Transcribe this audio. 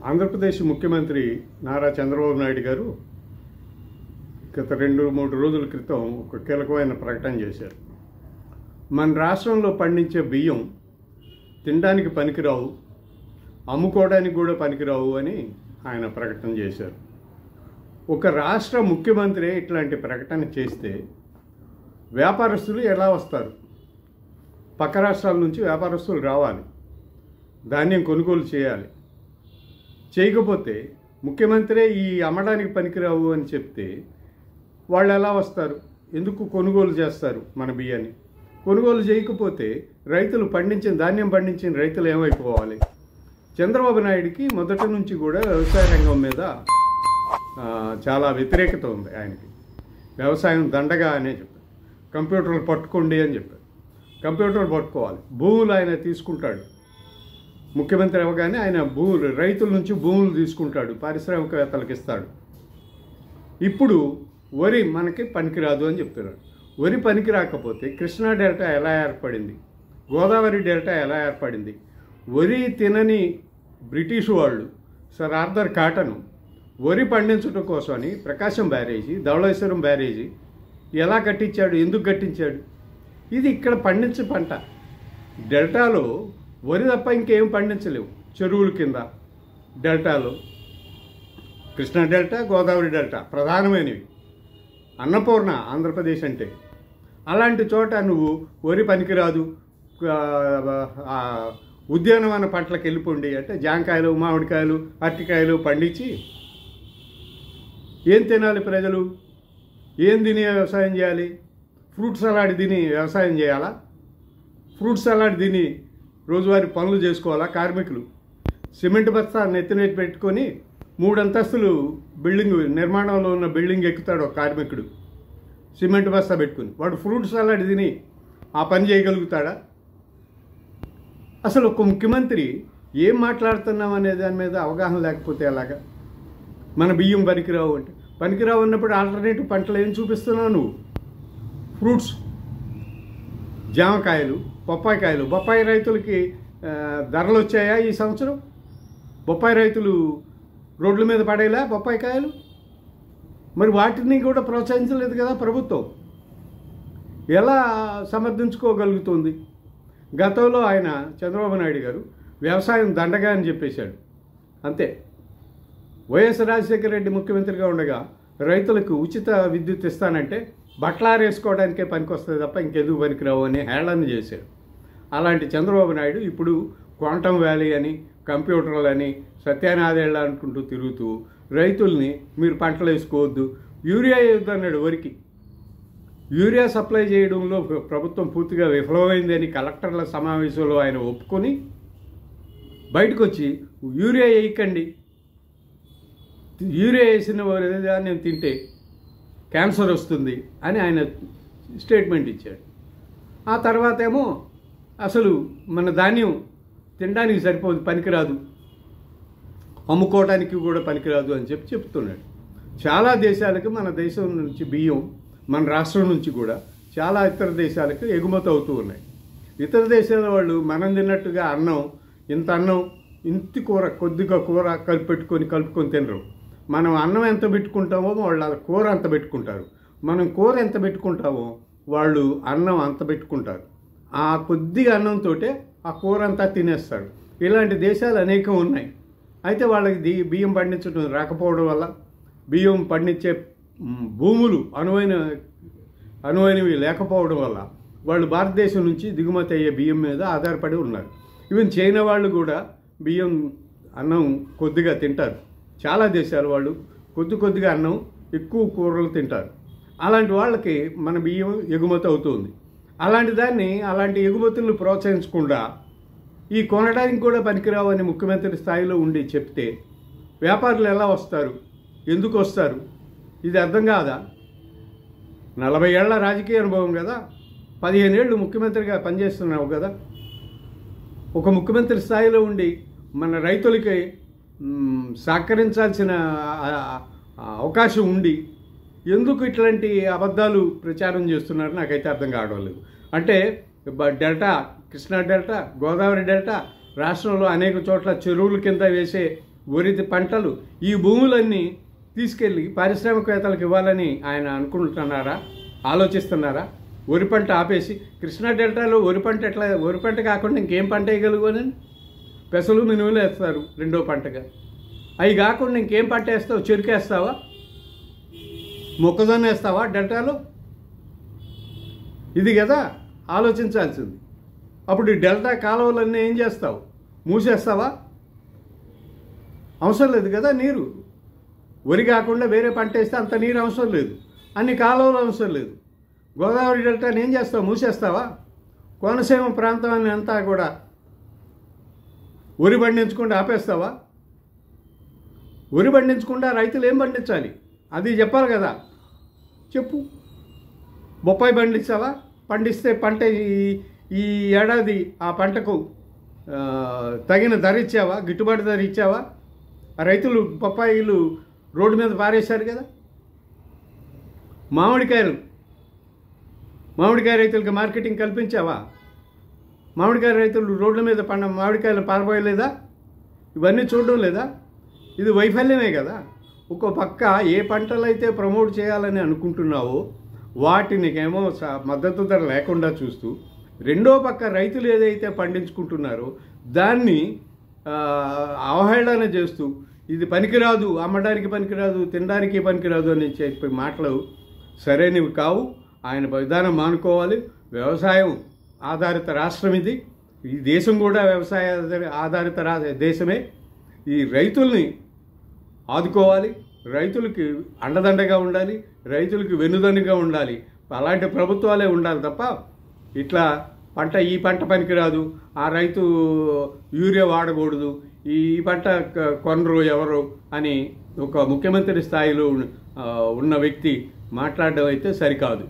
ఆంధ్రప్రదేశ్ ముఖ్యమంత్రి నారా చంద్రబాబు నాయుడు గారు గత 2-3 రోజుల క్రితం ఒక కీలకమైన ప్రకటన చేశారు. మన రాష్ట్రంలో పండించే బియ్యం తినడానికి పనికిరావు, అమ్ముకోవడానికి కూడా పనికిరావు అని ఆయన ప్రకటన చేశారు. ఒక రాష్ట్ర ముఖ్యమంత్రి ఇట్లాంటి ప్రకటన చేస్తే వ్యాపారస్తులు ఎలా వస్తారు? పక్క రాష్ట్రాల నుంచి వ్యాపారస్తులు రావాలి, ధాన్యం కొనుగోలు చేయాలి. చేయకపోతే ముఖ్యమంత్రి ఈ అమ్మడానికి పనికిరావు అని చెప్తే వాళ్ళు ఎలా వస్తారు? ఎందుకు కొనుగోలు చేస్తారు మన బియ్యాన్ని? కొనుగోలు చేయకపోతే రైతులు ధాన్యం పండించిన రైతులు ఏమైపోవాలి? చంద్రబాబు నాయుడికి మొదటి నుంచి కూడా వ్యవసాయ రంగం మీద చాలా వ్యతిరేకత ఉంది. ఆయనకి వ్యవసాయం దండగా అనే చెప్పారు. కంప్యూటర్లు పట్టుకోండి అని చెప్పారు. కంప్యూటర్లు పట్టుకోవాలి, భూములు ఆయన తీసుకుంటాడు. ముఖ్యమంత్రి అవగానే ఆయన రైతుల నుంచి భూములు తీసుకుంటాడు, పారిశ్రామికవేత్తలకు ఇస్తాడు. ఇప్పుడు వరి మనకి పనికిరాదు అని చెప్తున్నాడు. వరి పనికి రాకపోతే కృష్ణా డెల్టా ఎలా ఏర్పడింది? గోదావరి డెల్టా ఎలా ఏర్పడింది? వరి తినని బ్రిటిష్ వాళ్ళు సర్ ఆర్థర్ కాటన్ వరి పండించడం కోసమని ప్రకాశం బ్యారేజీ, ధవళేశ్వరం బ్యారేజీ ఎలా కట్టించాడు? ఎందుకు కట్టించాడు? ఇది ఇక్కడ పండించే పంట. డెల్టాలో వరి తప్ప ఇంకేం పండించలేవు. చెరువుల కింద డెల్టాలో కృష్ణా డెల్టా, గోదావరి డెల్టా ప్రధానమైనవి. అన్నపూర్ణ ఆంధ్రప్రదేశ్ అంటే. అలాంటి చోట నువ్వు వరి పనికిరాదు, ఉద్యానవన పంటలకు వెళ్ళిపోండి అంటే జాంకాయలు, మామిడికాయలు, అరటికాయలు పండించి ఏం తినాలి ప్రజలు? ఏం తిని వ్యవసాయం చేయాలి? ఫ్రూట్ సలాడ్ తిని వ్యవసాయం చేయాలా? ఫ్రూట్ సలాడ్ తిని రోజువారీ పనులు చేసుకోవాలా కార్మికులు? సిమెంట్ బస్తా నెత్తిన పెట్టుకొని 3 అంతస్తులు బిల్డింగ్ నిర్మాణంలో ఉన్న బిల్డింగ్ ఎక్కుతాడు ఒక కార్మికుడు సిమెంట్ బస్తా పెట్టుకుని. వాడు ఫ్రూట్ సలాడ్ తిని ఆ పని చేయగలుగుతాడా? అసలు ఒక ముఖ్యమంత్రి ఏం మాట్లాడుతున్నాం అనే దాని మీద అవగాహన లేకపోతే ఎలాగా? మన బియ్యం పనికిరావు అంటే పనికిరావు అన్నప్పుడు ఆల్టర్నేటివ్ పంటలు ఏం చూపిస్తున్నావు నువ్వు? ఫ్రూట్స్, జామకాయలు, బొప్పాయికాయలు. బొప్పాయి రైతులకి ధరలు వచ్చాయా ఈ సంవత్సరం? బొప్పాయి రైతులు రోడ్ల మీద పడేలా బొప్పాయికాయలు? మరి వాటిని కూడా ప్రోత్సహించలేదు కదా ప్రభుత్వం. ఎలా సమర్థించుకోగలుగుతుంది? గతంలో ఆయన చంద్రబాబు నాయుడు గారు వ్యవసాయం దండగా అని చెప్పేశాడు, అంతే. వైఎస్ రాజశేఖర రెడ్డి ముఖ్యమంత్రిగా ఉండగా రైతులకు ఉచిత విద్యుత్ ఇస్తానంటే బట్టలారేసుకోవడానికే పనికొస్తుంది తప్ప ఇంకెందుకు పనికిరావు అని హేళన చేశాడు. అలాంటి చంద్రబాబు నాయుడు ఇప్పుడు క్వాంటమ్ వ్యాలీ అని, కంప్యూటర్లు అని, సత్యానాదేళ్ళ అనుకుంటూ తిరుగుతూ రైతుల్ని మీరు పంటలు వేసుకోవద్దు, యూరియా వేయొద్దన్నాడు. వరికి యూరియా సప్లై చేయడంలో ప్రభుత్వం పూర్తిగా విఫలమైందని కలెక్టర్ల సమావేశంలో ఆయన ఒప్పుకొని బయటకు వచ్చి యూరియా వేయకండి, యూరియా వేసిన ధాన్యం తింటే క్యాన్సర్ వస్తుంది అని ఆయన స్టేట్మెంట్ ఇచ్చాడు. ఆ తర్వాత ఏమో అసలు మన ధాన్యం తినడానికి సరిపోదు, పనికిరాదు, అమ్ముకోవడానికి కూడా పనికిరాదు అని చెప్తున్నాడు. చాలా దేశాలకు మన దేశం నుంచి బియ్యం, మన రాష్ట్రం నుంచి కూడా చాలా ఇతర దేశాలకు ఎగుమతి అవుతూ ఉన్నాయి. ఇతర దేశాల వాళ్ళు మనం తిన్నట్టుగా అన్నం ఇంత కూర, కొద్దిగా కూర కలుపుకొని తినరు. మనం అన్నం ఎంత పెట్టుకుంటామో వాళ్ళు కూర అంత పెట్టుకుంటారు. మనం కూర ఎంత పెట్టుకుంటామో వాళ్ళు అన్నం అంత పెట్టుకుంటారు. ఆ కొద్దిగా అన్నంతో ఆ కూర అంతా తినేస్తారు. ఇలాంటి దేశాలు అనేకం ఉన్నాయి. అయితే వాళ్ళకి బియ్యం పండించడం రాకపోవడం వల్ల, బియ్యం పండించే భూములు అనువైనవి లేకపోవడం వల్ల వాళ్ళు భారతదేశం నుంచి దిగుమతి అయ్యే బియ్యం మీద ఆధారపడి ఉన్నారు. ఈవెన్ చైనా వాళ్ళు కూడా అన్నం కొద్దిగా తింటారు. చాలా దేశాల వాళ్ళు కొద్దిగా అన్నం, ఎక్కువ కూరలు తింటారు. అలాంటి వాళ్ళకి మన బియ్యం ఎగుమతి అవుతుంది. అలాంటి ఎగుమతులను ప్రోత్సహించకుండా ఈ కొనడానికి కూడా పనికిరావు అని ముఖ్యమంత్రి స్థాయిలో ఉండి చెప్తే వ్యాపారులు ఎలా వస్తారు? ఎందుకు వస్తారు? ఇది అర్థం కాదా? 40 ఏళ్ల రాజకీయ అనుభవం కదా, 15 ఏళ్ళు ముఖ్యమంత్రిగా పనిచేస్తున్నావు కదా. ఒక ముఖ్యమంత్రి స్థాయిలో ఉండి మన రైతులకి సహకరించాల్సిన అవకాశం ఉండి ఎందుకు ఇట్లాంటి అబద్ధాలు ప్రచారం చేస్తున్నారు నాకైతే అర్థం కావడం లేదు. అంటే delta, Krishna delta, Godavari delta రాష్ట్రంలో అనేక చోట్ల చెరువుల కింద వేసే వరి పంటలు ఈ భూములన్నీ తీసుకెళ్ళి పారిశ్రామికవేత్తలకు ఇవ్వాలని ఆయన అనుకుంటున్నారా, ఆలోచిస్తున్నారా? వరి పంట ఆపేసి కృష్ణా డెల్టాలో వరి పంట కాకుండా ఇంకేం పంట వేయగలుగునని పెసలు మినువులు వేస్తారు రెండో పంటగా. అవి కాకుండా ఇంకేం పంట వేస్తావు? చెరుకు వేస్తావా? మొక్కజొన్న వేస్తావా డెల్టాలో? ఇది కదా ఆలోచించాల్సింది. అప్పుడు ఈ డెల్టా కాలువలన్నీ ఏం చేస్తావు? మూసేస్తావా? అవసరం లేదు కదా నీరు. వరి కాకుండా వేరే పంట వేస్తే అంత నీరు అవసరం లేదు, అన్ని కాలువలు అవసరం లేదు. గోదావరి డెల్టాని ఏం చేస్తావు? మూసేస్తావా? కోనసీమ ప్రాంతాన్ని అంతా కూడా వరి పండించకుండా ఆపేస్తావా? వరి పండించకుండా రైతులు ఏం పండించాలి అది చెప్పాలి కదా. చెప్పు. బొప్పాయి పండిస్తావా? పండిస్తే పంట ఈ ఏడాది ఆ పంటకు తగిన ధర ఇచ్చావా? గిట్టుబాటు ధర ఇచ్చావా? ఆ రైతులు బొప్పాయిలు రోడ్డు మీద పారేశారు కదా. మామిడికాయ రైతులకి మార్కెటింగ్ కల్పించావా? మామిడికాయ రైతులు రోడ్ల మీద మామిడికాయలు పారబోయలేదా? ఇవన్నీ చూడడం లేదా? ఇది వైఫల్యమే కదా. ఒక పక్క ఏ పంటలు అయితే ప్రమోట్ చేయాలని అనుకుంటున్నావో వాటినికేమో మద్దతు ధర లేకుండా చూస్తూ, రెండో పక్క రైతులు ఏదైతే పండించుకుంటున్నారో దాన్ని అవహేళన చేస్తూ, ఇది పనికిరాదు, అమ్మడానికి పనికిరాదు, తినడానికి పనికిరాదు అని చెప్పే మాటలు సరైనవి కావు. ఆయన విధానం మానుకోవాలి. వ్యవసాయం ఆధారిత రాష్ట్రం ఇది. ఈ దేశం కూడా వ్యవసాయ ఆధారిత దేశమే. ఈ రైతుల్ని ఆదుకోవాలి, రైతులకి అండదండగా ఉండాలి, రైతులకి వెన్నుదన్నుగా ఉండాలి. అలాంటి ప్రభుత్వాలే ఉండాలి తప్ప ఇట్లా ఈ పంట పనికిరాదు, ఆ రైతు యూరియా వాడకూడదు, ఈ పంట కొనరు ఎవరు అని ఒక ముఖ్యమంత్రి స్థాయిలో ఉన్న వ్యక్తి మాట్లాడడం అయితే సరికాదు.